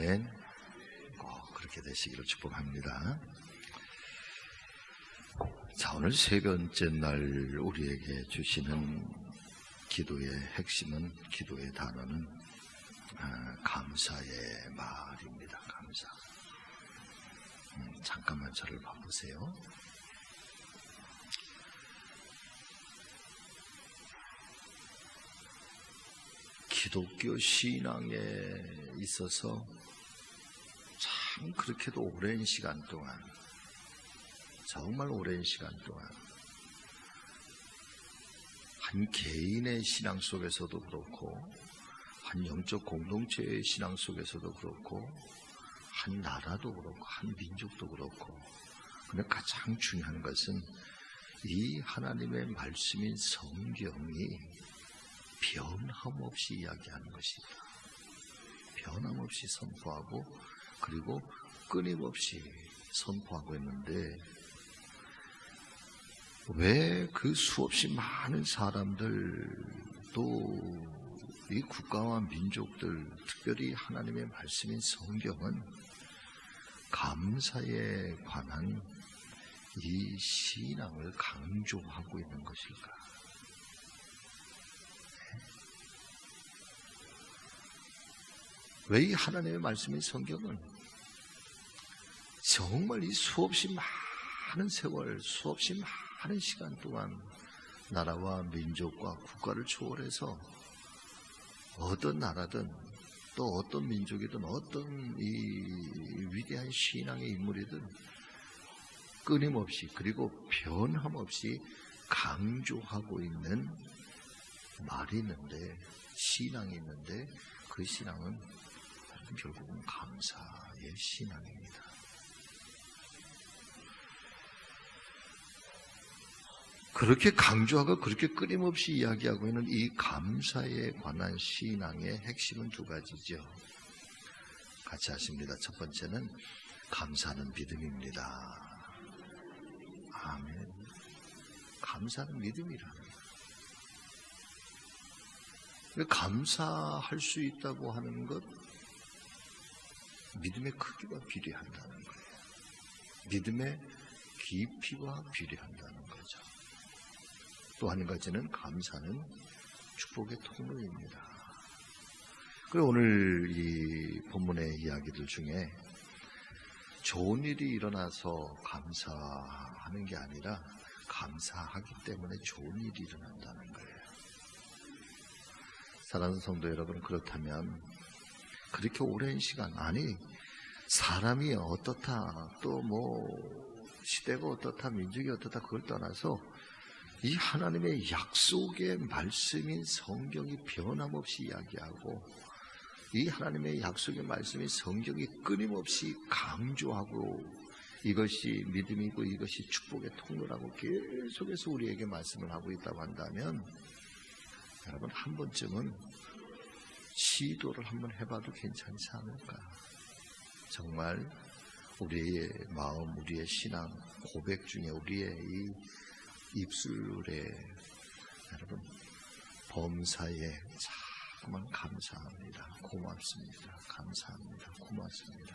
아멘. 꼭 그렇게 되시기를 축복합니다. 자, 오늘 세 번째 날 우리에게 주시는 기도의 핵심은, 기도의 단어는 감사의 말입니다. 감사. 잠깐만 저를 봐보세요. 기독교 신앙에 있어서 참 그렇게도 오랜 시간 동안, 정말 오랜 시간 동안 한 개인의 신앙 속에서도 그렇고, 한 영적 공동체의 신앙 속에서도 그렇고, 한 나라도 그렇고, 한 민족도 그렇고, 근데 가장 중요한 것은 이 하나님의 말씀인 성경이 변함없이 이야기하는 것이다. 변함없이 선포하고, 그리고 끊임없이 선포하고 있는데, 왜 그 수없이 많은 사람들, 또 이 국가와 민족들, 특별히 하나님의 말씀인 성경은 감사에 관한 이 신앙을 강조하고 있는 것일까? 왜 이 하나님의 말씀인 성경은 정말 이 수없이 많은 세월, 수없이 많은 시간 동안 나라와 민족과 국가를 초월해서 어떤 나라든 또 어떤 민족이든 어떤 이 위대한 신앙의 인물이든 끊임없이, 그리고 변함없이 강조하고 있는 말이 있는데, 신앙이 있는데, 그 신앙은 결국은 감사의 신앙입니다. 그렇게 강조하고 그렇게 끊임없이 이야기하고 있는 이 감사에 관한 신앙의 핵심은 두 가지죠. 같이 하십니다. 첫 번째는 감사는 믿음입니다. 아멘. 감사는 믿음이라는 거예요. 감사할 수 있다고 하는 것, 믿음의 크기와 비례한다는 거예요. 믿음의 깊이와 비례한다는 거죠. 또 한 가지는 감사는 축복의 통로입니다. 그리고 오늘 이 본문의 이야기들 중에 좋은 일이 일어나서 감사하는 게 아니라 감사하기 때문에 좋은 일이 일어난다는 거예요. 사랑하는 성도 여러분, 그렇다면 그렇게 오랜 시간, 아니 사람이 어떻다, 또 시대가 어떻다, 민족이 어떻다, 그걸 떠나서 이 하나님의 약속의 말씀인 성경이 변함없이 이야기하고, 이 하나님의 약속의 말씀인 성경이 끊임없이 강조하고, 이것이 믿음이고 이것이 축복의 통로라고 계속해서 우리에게 말씀을 하고 있다고 한다면, 여러분 한 번쯤은 시도를 한번 해봐도 괜찮지 않을까? 정말 우리의 마음, 우리의 신앙 고백 중에, 우리의 이 입술에 여러분 범사에 정말 감사합니다, 고맙습니다, 감사합니다, 고맙습니다.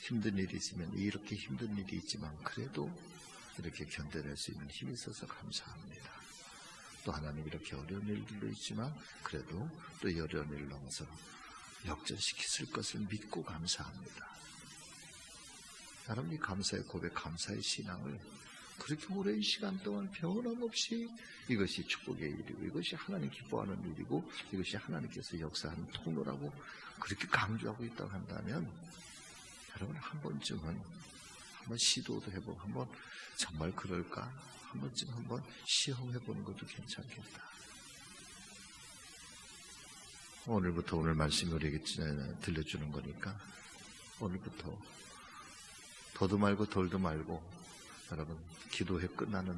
힘든 일이 있으면, 이렇게 힘든 일이 있지만 그래도 이렇게 견뎌낼 수 있는 힘이 있어서 감사합니다. 또 하나님 이렇게 어려운 일들도 있지만 그래도 또 이 어려운 일을 넘어서 역전시키실 것을 믿고 감사합니다. 여러분 이 감사의 고백, 감사의 신앙을 그렇게 오랜 시간 동안 변함없이 이것이 축복의 일이고, 이것이 하나님 기뻐하는 일이고, 이것이 하나님께서 역사하는 통로라고 그렇게 강조하고 있다고 한다면, 여러분 한 번쯤은 한번 시도도 해보고, 한번 정말 그럴까? 한 번쯤 한번 시험해보는 것도 괜찮겠다. 오늘부터, 오늘 말씀이 우리에게 들려주는 거니까 오늘부터 더도 말고 덜도 말고, 여러분 기도회 끝나는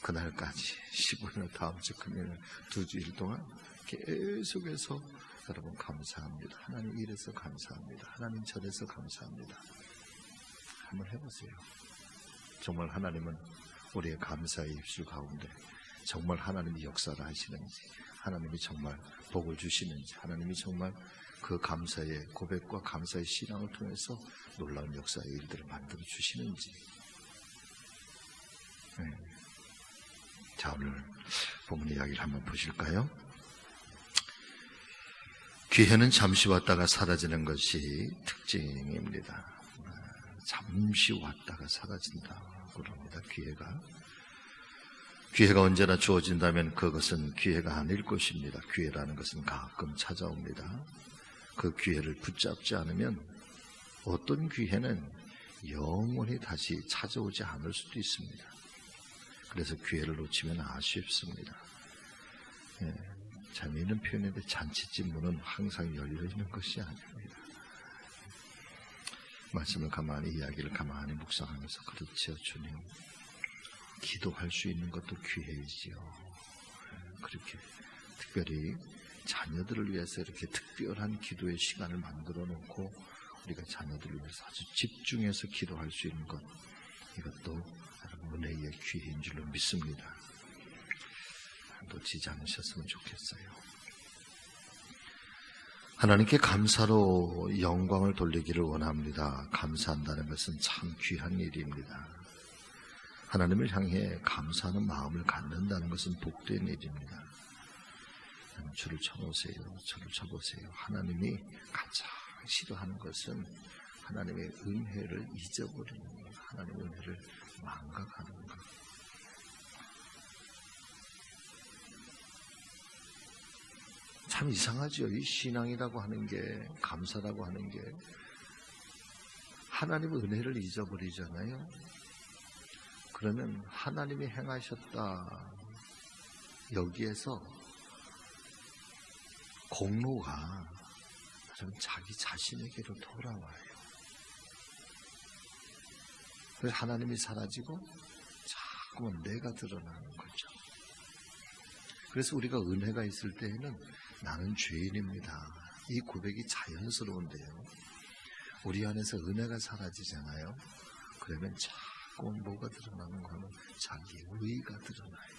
그날까지 15일, 다음 주 금요일 2주일 동안 계속해서 여러분 감사합니다, 하나님 이래서 감사합니다, 하나님 저래서 감사합니다, 한번 해보세요. 정말 하나님은 우리의 감사의 입술 가운데 정말 하나님이 역사를 하시는지, 하나님이 정말 복을 주시는지, 하나님이 정말 그 감사의 고백과 감사의 신앙을 통해서 놀라운 역사의 일들을 만들어 주시는지. 자, 오늘 본문 이야기를 한번 보실까요? 기회는 잠시 왔다가 사라지는 것이 특징입니다. 잠시 왔다가 사라진다 그럽니다. 기회가 언제나 주어진다면 그것은 기회가 아닐 것입니다. 기회라는 것은 가끔 찾아옵니다. 그 기회를 붙잡지 않으면 어떤 기회는 영원히 다시 찾아오지 않을 수도 있습니다. 그래서 기회를 놓치면 아쉽습니다. 재미있는 표현인데 잔치집 문은 항상 열려있는 것이 아닙니다. 말씀을 가만히, 이야기를 가만히 묵상하면서, 그렇죠 주님, 기도할 수 있는 것도 기회이지요. 그렇게 특별히 자녀들을 위해서 이렇게 특별한 기도의 시간을 만들어 놓고 우리가 자녀들을 위해서 아주 집중해서 기도할 수 있는 것, 이것도 은혜의 기회인 줄로 믿습니다. 놓치지 않으셨으면 좋겠어요. 하나님께 감사로 영광을 돌리기를 원합니다. 감사한다는 것은 참 귀한 일입니다. 하나님을 향해 감사하는 마음을 갖는다는 것은 복된 일입니다. 주를 쳐보세요. 저를 쳐보세요. 하나님이 가장 싫어하는 것은 하나님의 은혜를 잊어버리는 것, 하나님의 은혜를 망각하는 것. 참 이상하죠. 이 신앙이라고 하는 게, 감사라고 하는 게 하나님의 은혜를 잊어버리잖아요. 그러면 하나님이 행하셨다, 여기에서 공로가 자기 자신에게로 돌아와요. 그래서 하나님이 사라지고 자꾸만 내가 드러나는 거죠. 그래서 우리가 은혜가 있을 때에는 나는 죄인입니다, 이 고백이 자연스러운데요, 우리 안에서 은혜가 사라지잖아요. 그러면 자꾸 뭐가 드러나는 거는 자기 의의가 드러나요.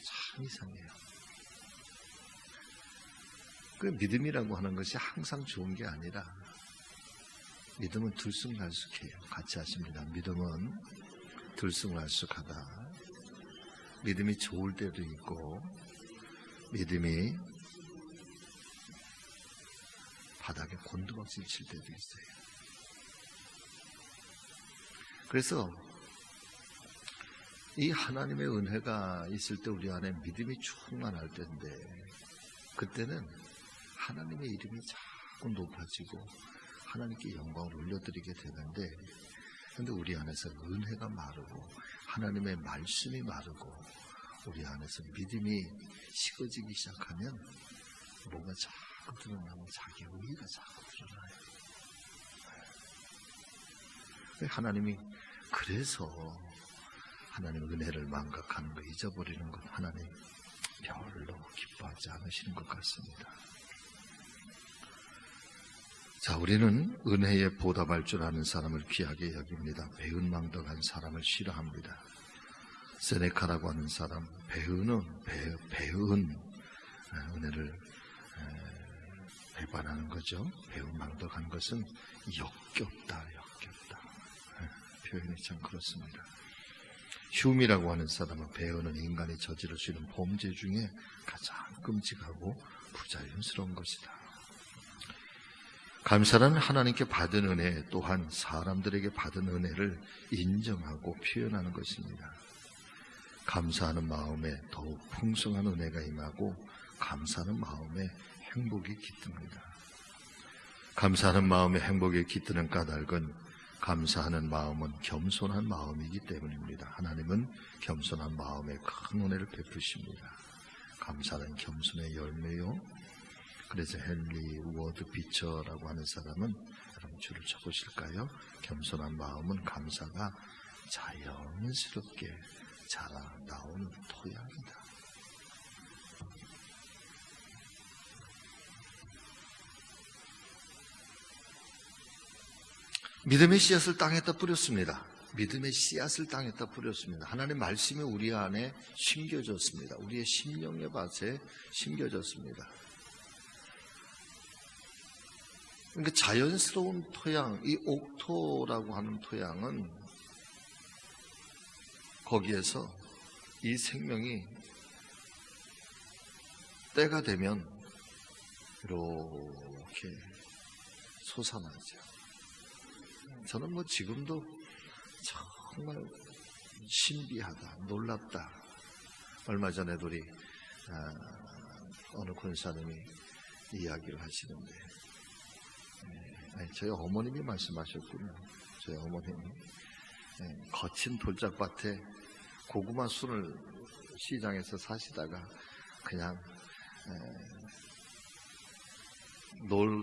참 이상해요. 그 믿음이라고 하는 것이 항상 좋은 게 아니라, 믿음은 들쑥날쑥해요. 같이 하십니다. 믿음은 들쑥날쑥하다. 믿음이 좋을 때도 있고 믿음이 바닥에 곤두박질 칠 때도 있어요. 그래서 이 하나님의 은혜가 있을 때 우리 안에 믿음이 충만할 때인데, 그때는 하나님의 이름이 자꾸 높아지고 하나님께 영광을 올려드리게 되는데, 그런데 우리 안에서 은혜가 마르고 하나님의 말씀이 마르고 우리 안에서 믿음이 식어지기 시작하면 뭔가 자꾸 드러나고 자기 의의가 자꾸 드러나요. 하나님이 그래서 하나님의 은혜를 망각하는 거, 잊어버리는 것, 하나님 별로 기뻐하지 않으시는 것 같습니다. 자, 우리는 은혜에 보답할 줄 아는 사람을 귀하게 여깁니다. 배은망덕한 사람을 싫어합니다. 세네카라고 하는 사람, 배은 은혜를 배반하는 거죠. 배은망덕한 것은 역겹다. 표현이 참 그렇습니다. 흉이라고 하는 사람은, 배은은 인간이 저지를 수 있는 범죄 중에 가장 끔찍하고 부자연스러운 것이다. 감사는 하나님께 받은 은혜, 또한 사람들에게 받은 은혜를 인정하고 표현하는 것입니다. 감사하는 마음에 더욱 풍성한 은혜가 임하고 감사하는 마음에 행복이 깃듭니다. 감사하는 마음에 행복이 깃드는 까닭은 감사하는 마음은 겸손한 마음이기 때문입니다. 하나님은 겸손한 마음에 큰 은혜를 베푸십니다. 감사는 겸손의 열매요. 그래서 헨리 워드 비처라고 하는 사람은, 여러분 줄을 쳐보실까요? 겸손한 마음은 감사가 자연스럽게 자라 나오는 토양이다. 믿음의 씨앗을 땅에다 뿌렸습니다. 믿음의 씨앗을 땅에다 뿌렸습니다. 하나님의 말씀이 우리 안에 심겨졌습니다. 우리의 심령의 밭에 심겨졌습니다. 그러니까 자연스러운 토양, 이 옥토라고 하는 토양은 거기에서 이 생명이 때가 되면 이렇게 솟아나죠. 저는 뭐 지금도 정말 신비하다, 놀랍다. 얼마 전에도 우리 어느 권사님이 이야기를 하시는데, 저희 어머님이 말씀하셨군요. 저희 어머님이 거친 돌짝밭에 고구마 순을 시장에서 사시다가 그냥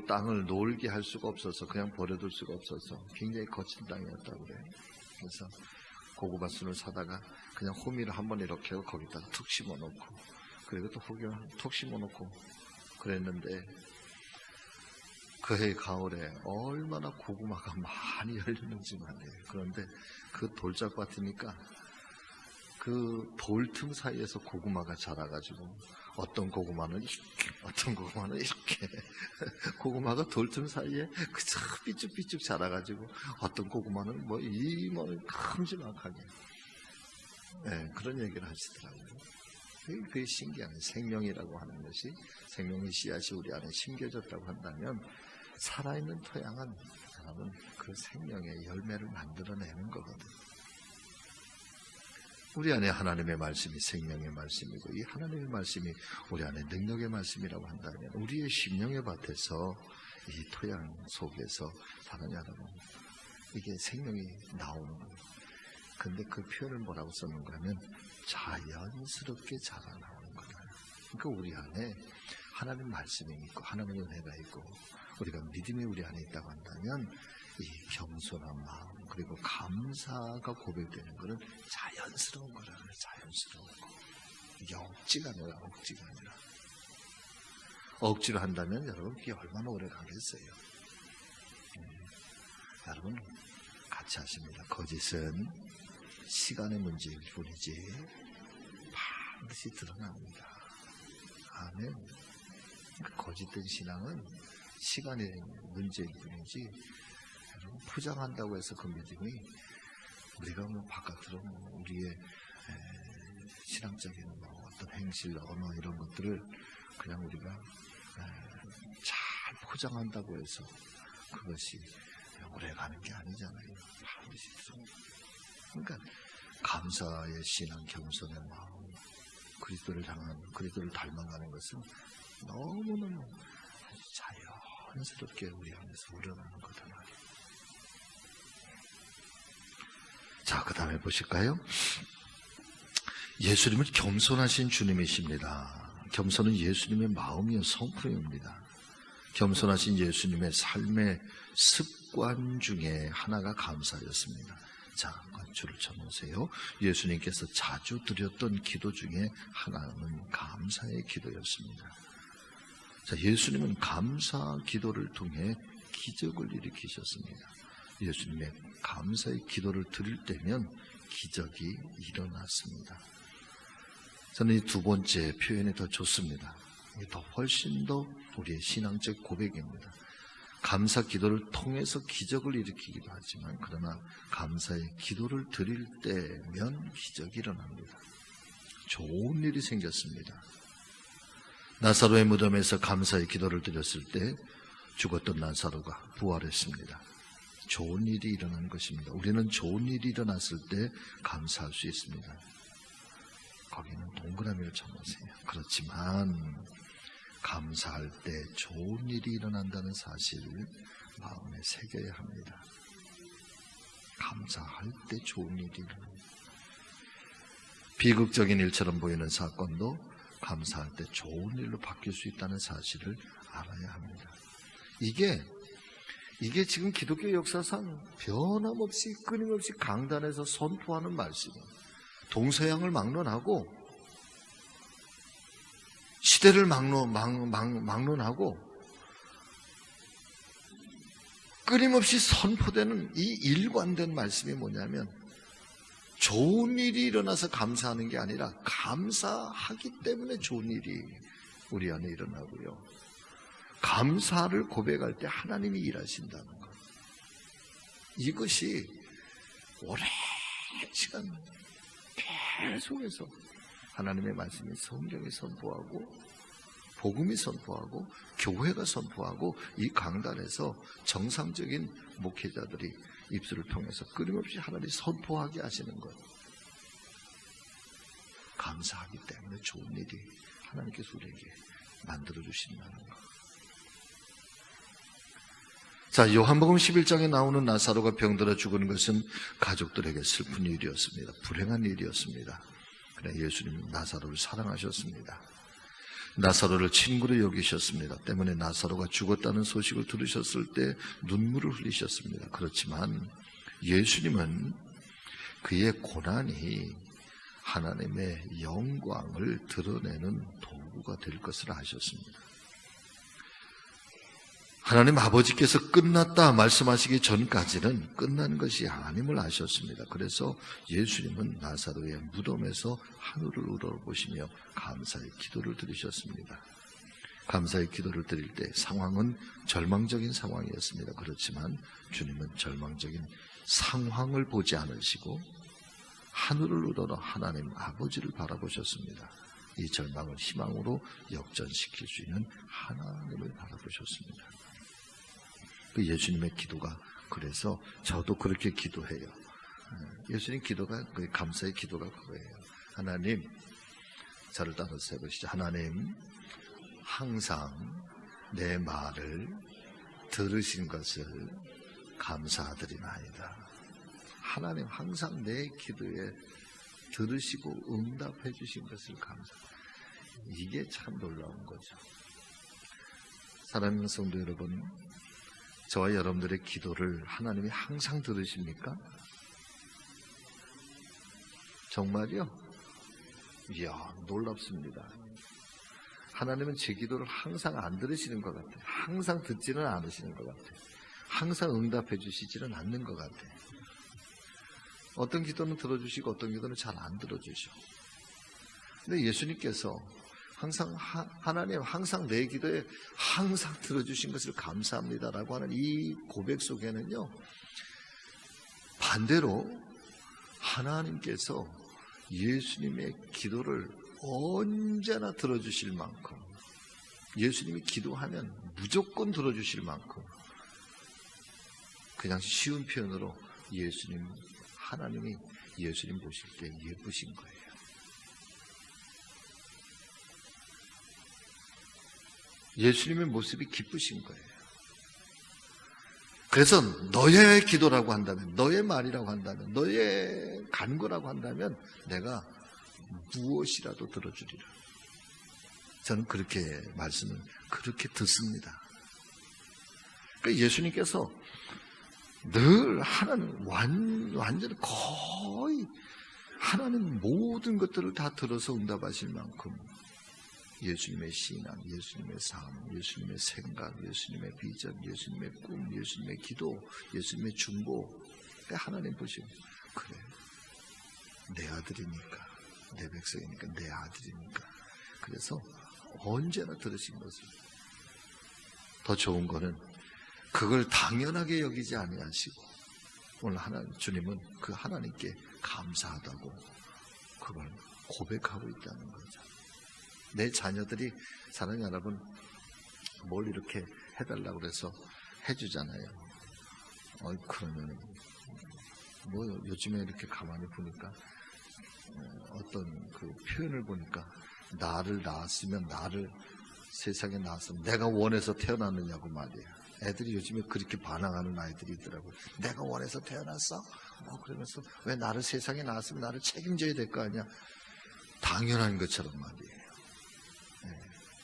땅을 놀게 할 수가 없어서 그냥 버려둘 수가 없어서 굉장히 거친 땅이었다고 그래요. 그래서 고구마 순을 사다가 그냥 호미를 한번 이렇게 하고 거기다가 툭 심어놓고, 그리고 또 호미를 툭 심어놓고 그랬는데, 그해 가을에 얼마나 고구마가 많이 열리는지 말이에요. 그런데 그 돌짝밭이니까 그 돌틈 사이에서 고구마가 자라가지고 어떤 고구마는 이렇게, 어떤 고구마는 이렇게 고구마가 돌틈 사이에 그저 삐쭉삐쭉 자라가지고 어떤 고구마는 뭐 이만한 큼지막하게, 그런 얘기를 하시더라고요. 그게 신기한 생명이라고 하는 것이, 생명의 씨앗이 우리 안에 심겨졌다고 한다면 살아있는 토양은 여러분 그 생명의 열매를 만들어내는 거거든. 우리 안에 하나님의 말씀이 생명의 말씀이고, 이 하나님의 말씀이 우리 안에 능력의 말씀이라고 한다면 우리의 심령의 밭에서, 이 토양 속에서 사랑하는 여러분, 이게 생명이 나오는 거예요. 근데 그 표현을 뭐라고 썼는가 하면 자연스럽게 자라나오는 거예요. 그러니까 우리 안에 하나님 말씀이 있고 하나님의 은혜가 있고 우리가 믿음이 우리 안에 있다고 한다면 이 겸손한 마음 그리고 감사가 고백되는 것은 자연스러운 거라는, 자연스러운 거. 이게 억지가 아니라, 억지가 아니라. 억지로 한다면 여러분 그게 얼마나 오래 가겠어요. 여러분 같이 하십니다. 거짓은 시간의 문제일 뿐이지 반드시 드러납니다. 아멘. 거짓된 신앙은 시간의 문제일 뿐이지, 여러분 포장한다고 해서 그 믿음이 우리가 뭐 바깥으로 우리의 신앙적인 어떤 행실, 언어 이런 것들을 그냥 우리가 잘 포장한다고 해서 그것이 오래 가는 게 아니잖아요. 반드시 그러니까 감사의 신앙, 겸손의 마음, 그리스도를 향한, 그리스도를 닮아가는 것은 너무너무 아주 자연스럽게 우리 안에서 우러나는 거다 말이에요. 자, 그 다음에 보실까요? 예수님은 겸손하신 주님이십니다. 겸손은 예수님의 마음이요 성품입니다. 겸손하신 예수님의 삶의 습관 중에 하나가 감사였습니다. 자, 줄을 쳐놓으세요. 예수님께서 자주 드렸던 기도 중에 하나는 감사의 기도였습니다. 자, 예수님은 감사 기도를 통해 기적을 일으키셨습니다. 예수님의 감사의 기도를 드릴 때면 기적이 일어났습니다. 저는 이 두 번째 표현이 더 좋습니다. 이게 더 훨씬 더 우리의 신앙적 고백입니다. 감사 기도를 통해서 기적을 일으키기도 하지만, 그러나 감사의 기도를 드릴 때면 기적이 일어납니다. 좋은 일이 생겼습니다. 나사로의 무덤에서 감사의 기도를 드렸을 때 죽었던 나사로가 부활했습니다. 좋은 일이 일어난 것입니다. 우리는 좋은 일이 일어났을 때 감사할 수 있습니다. 거기는 동그라미를 쳐놓으세요. 그렇지만 감사할 때 좋은 일이 일어난다는 사실을 마음에 새겨야 합니다. 감사할 때 좋은 일이 일어납니다. 비극적인 일처럼 보이는 사건도 감사할 때 좋은 일로 바뀔 수 있다는 사실을 알아야 합니다. 이게 지금 기독교 역사상 변함없이 끊임없이 강단에서 선포하는 말씀이에요. 동서양을 막론하고 시대를 막론하고 끊임없이 선포되는 이 일관된 말씀이 뭐냐면, 좋은 일이 일어나서 감사하는 게 아니라 감사하기 때문에 좋은 일이 우리 안에 일어나고요. 감사를 고백할 때 하나님이 일하신다는 것. 이것이 오랜 시간 계속해서 하나님의 말씀이 성경이 선포하고 복음이 선포하고 교회가 선포하고 이 강단에서 정상적인 목회자들이 입술을 통해서 끊임없이 하나님 선포하게 하시는 것. 감사하기 때문에 좋은 일이 하나님께서 우리에게 만들어주신다는 것. 자, 요한복음 11장에 나오는 나사로가 병들어 죽은 것은 가족들에게 슬픈 일이었습니다. 불행한 일이었습니다. 그러나 예수님은 나사로를 사랑하셨습니다. 나사로를 친구로 여기셨습니다. 때문에 나사로가 죽었다는 소식을 들으셨을 때 눈물을 흘리셨습니다. 그렇지만 예수님은 그의 고난이 하나님의 영광을 드러내는 도구가 될 것을 아셨습니다. 하나님 아버지께서 끝났다 말씀하시기 전까지는 끝난 것이 아님을 아셨습니다. 그래서 예수님은 나사로의 무덤에서 하늘을 우러보시며 감사의 기도를 드리셨습니다. 감사의 기도를 드릴 때 상황은 절망적인 상황이었습니다. 그렇지만 주님은 절망적인 상황을 보지 않으시고 하늘을 우러러 하나님 아버지를 바라보셨습니다. 이 절망을 희망으로 역전시킬 수 있는 하나님을 바라보셨습니다. 그 예수님의 기도가, 그래서 저도 그렇게 기도해요. 예수님 기도가, 그 감사의 기도가 그거예요. 하나님, 저를 따라서 해보시죠. 하나님, 항상 내 말을 들으신 것을 감사드리나이다. 하나님 항상 내 기도에 들으시고 응답해 주신 것을 감사합니다. 이게 참 놀라운 거죠. 사랑하는 성도 여러분, 저와 여러분들의 기도를 하나님이 항상 들으십니까? 정말요? 이야, 놀랍습니다. 하나님은 제 기도를 항상 안 들으시는 것 같아요. 항상 듣지는 않으시는 것 같아요. 항상 응답해 주시지는 않는 것 같아요. 어떤 기도는 들어주시고 어떤 기도는 잘 안 들어주시고. 근데 예수님께서 항상 하나님 항상 내 기도에 항상 들어주신 것을 감사합니다라고 하는 이 고백 속에는요, 반대로 하나님께서 예수님의 기도를 언제나 들어주실 만큼, 예수님이 기도하면 무조건 들어주실 만큼, 그냥 쉬운 표현으로 하나님이 예수님 보실 때 예쁘신 거예요. 예수님의 모습이 기쁘신 거예요. 그래서 너의 기도라고 한다면, 너의 말이라고 한다면, 너의 간구라고 한다면 내가 무엇이라도 들어주리라. 저는 그렇게 말씀을 그렇게 듣습니다. 그러니까 예수님께서 늘 하나님 완전히 거의 하나님 모든 것들을 다 들어서 응답하실 만큼 예수님의 신앙, 예수님의 삶, 예수님의 생각, 예수님의 비전, 예수님의 꿈, 예수님의 기도, 예수님의 중보, 하나님 보시고, 그래, 내 아들이니까, 내 백성이니까, 내 아들이니까. 그래서 언제나 들으신 것을. 더 좋은 거는 그걸 당연하게 여기지 아니하시고 오늘 주님은 그 하나님께 감사하다고 그걸 고백하고 있다는 거죠. 내 자녀들이, 사랑하는 여러분, 뭘 이렇게 해달라고 그래서 해주잖아요. 그러면 뭐 요즘에 이렇게 가만히 보니까 어떤 그 표현을 보니까 나를 낳았으면, 나를 세상에 낳았으면 내가 원해서 태어났느냐고 말이에요. 애들이 요즘에 그렇게 반항하는 아이들이 있더라고요. 내가 원해서 태어났어? 그러면서 왜 나를 세상에 낳았으면 나를 책임져야 될 거 아니야? 당연한 것처럼 말이에요. 네.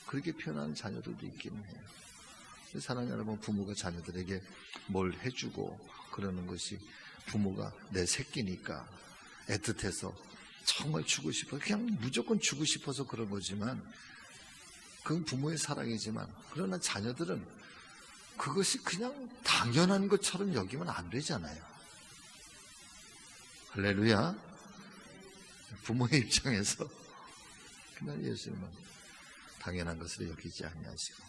그렇게 표현하는 자녀들도 있기는 해요. 사랑하는 여러분, 부모가 자녀들에게 뭘 해주고 그러는 것이, 부모가 내 새끼니까 애틋해서 정말 주고 싶어, 그냥 무조건 주고 싶어서 그런 거지만, 그건 부모의 사랑이지만, 그러나 자녀들은 그것이 그냥 당연한 것처럼 여기면 안 되잖아요. 할렐루야. 부모의 입장에서 그냥 예수님은 당연한 것으로 여기지 아니하시고,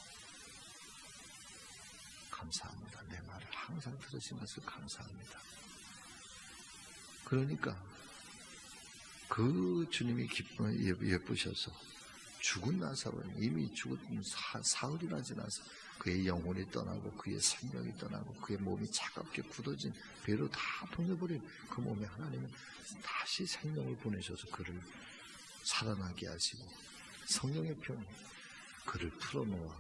감사합니다. 내 말을 항상 들으신 것을 감사합니다. 그러니까 그 주님이 예쁘셔서 죽은 나사로는 이미 죽은 사흘이나 지나서 그의 영혼이 떠나고 그의 생명이 떠나고 그의 몸이 차갑게 굳어진 배로 다 돌려버린 그 몸에 하나님은 다시 생명을 보내셔서 그를 살아나게 하시고 성령의 편이 그를 풀어놓아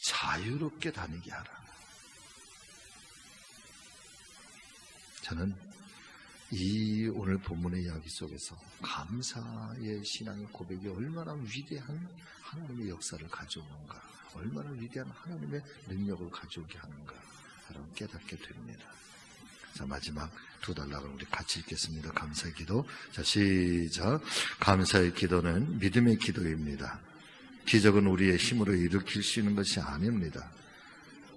자유롭게 다니게 하라. 저는 이 오늘 본문의 이야기 속에서 감사의 신앙의 고백이 얼마나 위대한 하나님의 역사를 가져오는가, 얼마나 위대한 하나님의 능력을 가져오게 하는가 여러분 깨닫게 됩니다. 자, 마지막 두 단락을 우리 같이 읽겠습니다. 감사의 기도. 자, 시작. 감사의 기도는 믿음의 기도입니다. 기적은 우리의 힘으로 일으킬 수 있는 것이 아닙니다.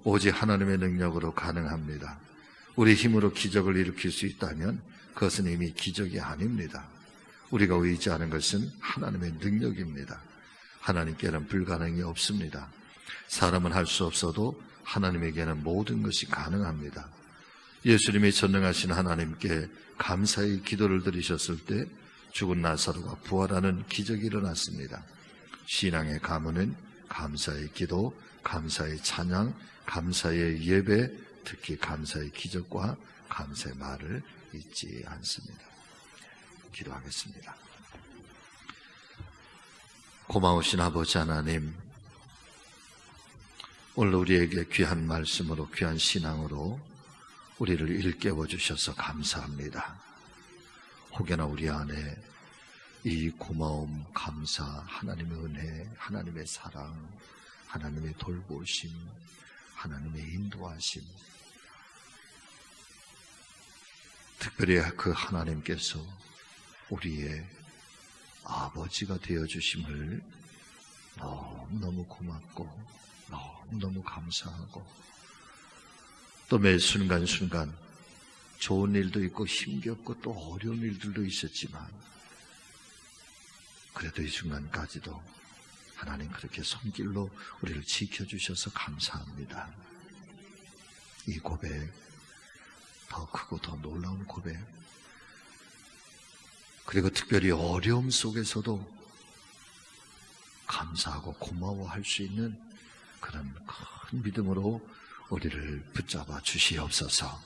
오직 하나님의 능력으로 가능합니다. 우리 힘으로 기적을 일으킬 수 있다면 그것은 이미 기적이 아닙니다. 우리가 의지하는 것은 하나님의 능력입니다. 하나님께는 불가능이 없습니다. 사람은 할 수 없어도 하나님에게는 모든 것이 가능합니다. 예수님이 전능하신 하나님께 감사의 기도를 드리셨을 때 죽은 나사로가 부활하는 기적이 일어났습니다. 신앙의 가문은 감사의 기도, 감사의 찬양, 감사의 예배, 특히 감사의 기적과 감사의 말을 잊지 않습니다. 기도하겠습니다. 고마우신 아버지 하나님, 오늘 우리에게 귀한 말씀으로 귀한 신앙으로 우리를 일깨워 주셔서 감사합니다. 혹여나 우리 안에 이 고마움, 감사, 하나님의 은혜, 하나님의 사랑, 하나님의 돌보심, 하나님의 인도하심, 특별히 그 하나님께서 우리의 아버지가 되어주심을 너무 고맙고 너무 감사하고 또 매 순간순간 좋은 일도 있고 힘겹고 또 어려운 일들도 있었지만 그래도 이 순간까지도 하나님 그렇게 손길로 우리를 지켜주셔서 감사합니다. 이 고백, 더 크고 더 놀라운 고백, 그리고 특별히 어려움 속에서도 감사하고 고마워할 수 있는 그런 큰 믿음으로 우리를 붙잡아 주시옵소서.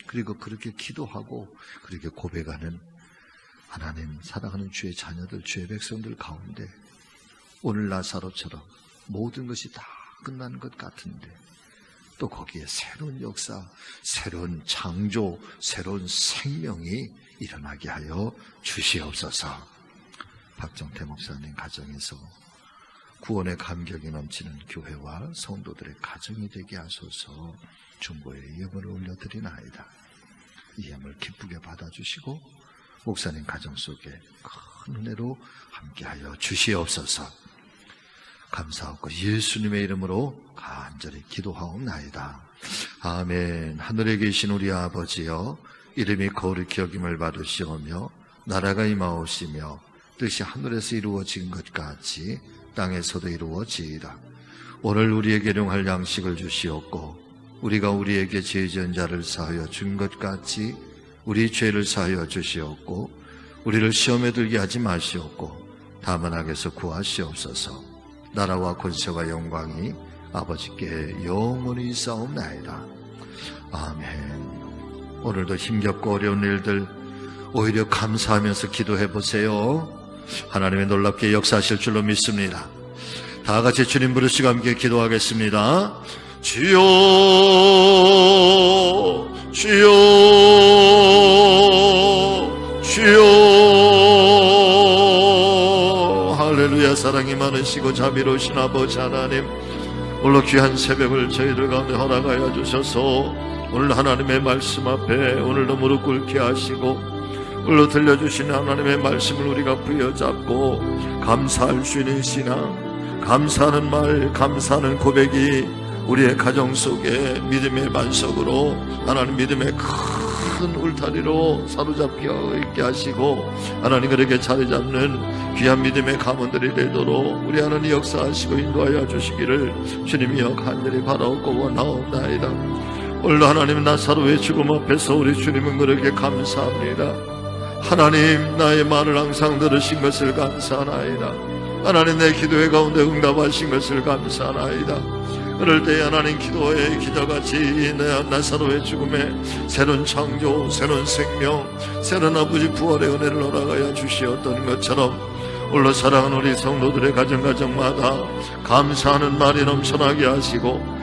그리고 그렇게 기도하고 그렇게 고백하는 하나님 사랑하는 주의 자녀들, 주의 백성들 가운데 오늘 나사로처럼 모든 것이 다 끝난 것 같은데 또 거기에 새로운 역사, 새로운 창조, 새로운 생명이 일어나게 하여 주시옵소서. 박정태 목사님 가정에서 구원의 감격이 넘치는 교회와 성도들의 가정이 되게 하소서. 중보의 예물을 올려드리나이다. 이 예물 기쁘게 받아주시고 목사님 가정 속에 큰 은혜로 함께하여 주시옵소서. 감사하고 예수님의 이름으로 간절히 기도하옵나이다. 아멘. 하늘에 계신 우리 아버지여, 이름이 거룩히 여김을 받으시오며 나라가 임하오시며 뜻이 하늘에서 이루어진 것 같이 땅에서도 이루어지이다. 오늘 우리에게 일용할 양식을 주시옵고 우리가 우리에게 죄 지은 자를 사하여 준 것 같이 우리 죄를 사하여 주시옵고 우리를 시험에 들게 하지 마시옵고 다만 악에서 구하시옵소서. 나라와 권세와 영광이 아버지께 영원히 있사옵나이다. 아멘. 오늘도 힘겹고 어려운 일들 오히려 감사하면서 기도해 보세요. 하나님의 놀랍게 역사하실 줄로 믿습니다. 다 같이 주님 부르시고 함께 기도하겠습니다. 주여, 주여, 주여. 할렐루야. 사랑이 많으시고 자비로우신 아버지 하나님, 오늘 귀한 새벽을 저희들 가운데 허락하여 주셔서 오늘 하나님의 말씀 앞에 오늘도 무릎 꿇게 하시고 오늘로 들려주신 하나님의 말씀을 우리가 부여잡고 감사할 수 있는 신앙, 감사하는 말, 감사하는 고백이 우리의 가정 속에 믿음의 반석으로 하나님 믿음의 큰 큰 울타리로 사로잡게 있게 하시고 하나님 그렇게 자리 잡는 귀한 믿음의 가문들이 되도록 우리 하나님 역사하시고 인도하여 주시기를 주님이여 간절히 바라옵고 원하옵나이다. 오늘도 하나님 나사로의 죽음 앞에서 우리 주님은 그렇게 감사합니다. 하나님 나의 말을 항상 들으신 것을 감사하나이다. 하나님 내 기도의 가운데 응답하신 것을 감사하나이다. 그럴 때 하나님 기도의 기적같이 나사로의 죽음에 새로운 창조, 새로운 생명, 새로운 아버지 부활의 은혜를 허락하여 주시었던 것처럼 오늘 사랑하는 우리 성도들의 가정마다 감사하는 말이 넘쳐나게 하시고